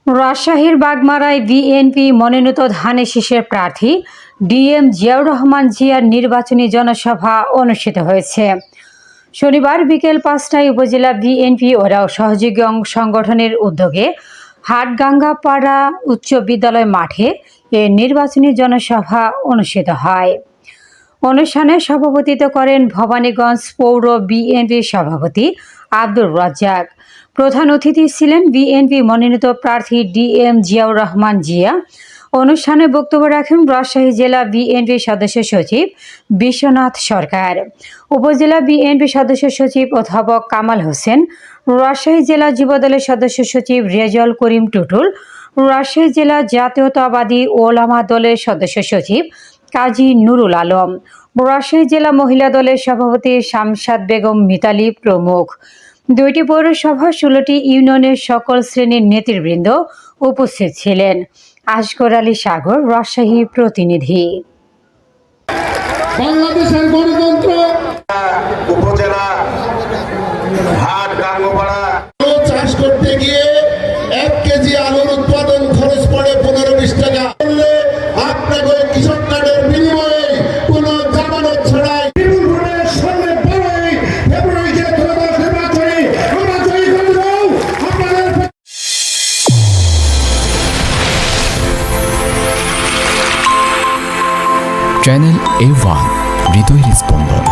রাজশাহীর বাগমারায় বিএনপি মনোনীত ধানের শীষের প্রার্থী ডিএম জিয়াউর রহমান জিয়ার নির্বাচনী জনসভা অনুষ্ঠিত হয়েছে। শনিবার বিকেল ৫টায় উপজেলা বিএনপি ও সহযোগী সংগঠনের উদ্যোগে হাটগাঙ্গাপাড়া উচ্চ বিদ্যালয় মাঠে এ নির্বাচনী জনসভা অনুষ্ঠিত হয়। অনুষ্ঠানে সভাপতিত্ব করেন ভবানীগঞ্জ পৌর বিএনপির সভাপতি আব্দুর রাজ্জাক। প্রধান অতিথি ছিলেন বিএনপি মনোনীত প্রার্থী ডিএম জিয়াউর রহমান জিয়া। অনুষ্ঠানে বক্তব্য রাখেন রাজশাহী জেলা বিএনপি সদস্য সচিব বিশ্বনাথ সরকার, উপজেলা বিএনপি সদস্য সচিব অধ্যাপক কামাল হোসেন, রাজশাহী জেলা যুবদলের সদস্য সচিব রেজাউল করিম টুটুল, রাজশাহী জেলা জাতীয়তাবাদী ওলামা দলের সদস্য সচিব কাজী নুরুল আলম, রাজশাহী জেলা মহিলা দলের সভাপতি শামসাদ বেগম মিতালি প্রমুখ। 2টি পৌরসভা 16টি ইউনিয়নের সকল শ্রেণীর নেতৃবৃন্দ উপস্থিত ছিলেন। আসগর আলী সাগর, রাজশাহী প্রতিনিধি। বাংলাদেশের গণতন্ত্র উপজেলা হাটগাঙ্গাপাড়া চাষ করতে গিয়ে 1 কেজি আলুর উৎপাদন খরচ পড়ে 15-20 টাকা। আপনাকে কৃষক কার্ডের বিনিময়ে কোনো জামানত ছাড়াই চ্যানেল A1 হৃদয়ের স্পন্দন।